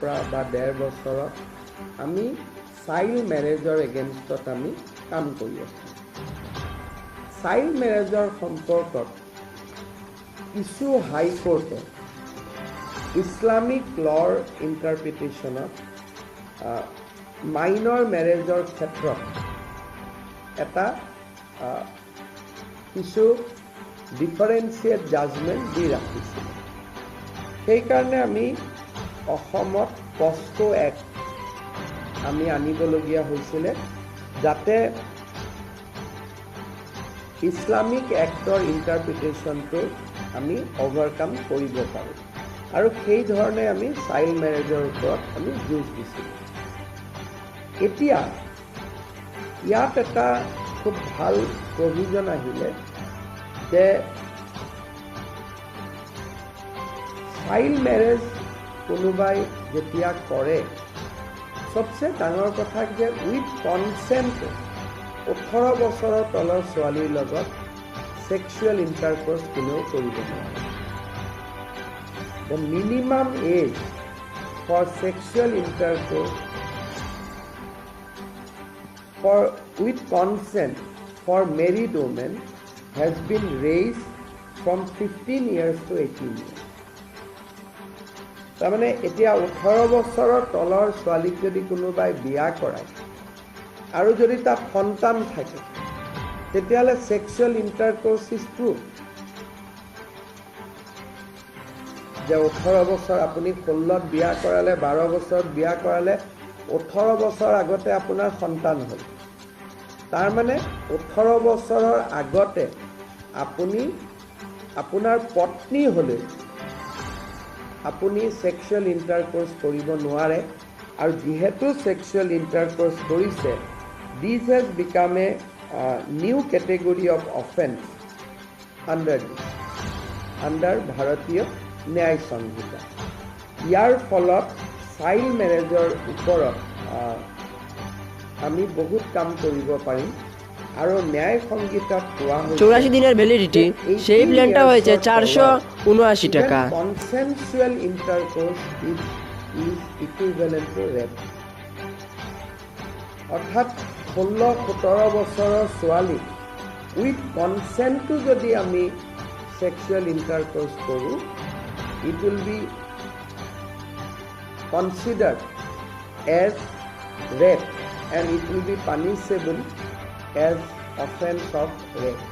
বা 1.5 বছৰত আমি চাইল্ড মেৰেজৰ এগেইনষ্টত আমি কাম কৰি আছোঁ। চাইল্ড মেৰেজৰ সম্পৰ্কত কিছু হাইকোৰ্টে ইছলামিক লৰ ইণ্টাৰপ্ৰিটেশ্যনত মাইনৰ মেৰেজৰ ক্ষেত্ৰত এটা কিছু ডিফাৰেঞ্চিয়েট জাজমেণ্ট দি ৰাখিছিল। সেইকাৰণে আমি অসমত পস্কো এক্ট আমি আনিবলগীয়া হৈছিলে, যাতে ইছলামিক এক্টৰ ইণ্টাৰপ্ৰিটেশ্যনটো আমি অভাৰকাম কৰিব পাৰোঁ, আৰু সেই ধৰণে আমি চাইল্ড মেৰেজৰ ওপৰত আমি যুঁজ দিছিলোঁ। এতিয়া ইয়াত এটা খুব ভাল প্ৰভিজন আহিলে যে চাইল্ড মেৰেজ কোনোবাই যেতিয়া কৰে, সবচে ডাঙৰ কথা যে উইথ কনচেণ্ট 18 বছৰৰ তলৰ ছোৱালীৰ লগত ছেক্সুৱেল ইণ্টাৰক'ৰ্চ কোনেও কৰিব নোৱাৰে। The minimum age for sexual intercourse with consent for married women has been raised from 15 years to 18 years. তাৰমানে এতিয়া 18 বছৰৰ তলৰ ছোৱালীক যদি কোনোবাই বিয়া কৰায় আৰু যদি তাত সন্তান থাকে, তেতিয়াহ'লে ছেক্সুৱেল ইণ্টাৰক'ৰ্চ ইজ প্ৰুভ। যে 18 বছৰ আপুনি 16ত বিয়া কৰালে, 12 বছৰত বিয়া কৰালে, 18 বছৰ আগতে আপোনাৰ সন্তান হ'ল। তাৰমানে 18 বছৰৰ আগতে আপুনি আপোনাৰ পত্নী হ'লে আপুনি ছেক্সুৱেল ইণ্টাৰক'ৰ্চ কৰিব নোৱাৰে। আৰু যিহেতু ছেক্সুৱেল ইণ্টাৰক'ৰ্চ কৰিছে, this has become a new category of offence under Bharatiya Nyaya সংহিতা। ইয়াৰ ফলত চাইল্ড মেৰেজৰ ওপৰত আমি বহুত কাম কৰিব পাৰিম। আৰু ন্যায় সংহিতাত কোৱা হৈছে 84 দিনের ভ্যালিডিটি, সেই প্ল্যানটা হয়েছে 479 টাকা। Consensual intercourse is equivalent to rape. অর্থাৎ 16-17 বছৰৰ ছোৱালী উইথ কনসেন্টটো যদি আমি ছেক্সুৱেল ইণ্টাৰক'ৰ্চ কৰোঁ, it will be considered as rape and it will be punishable as offense of rape.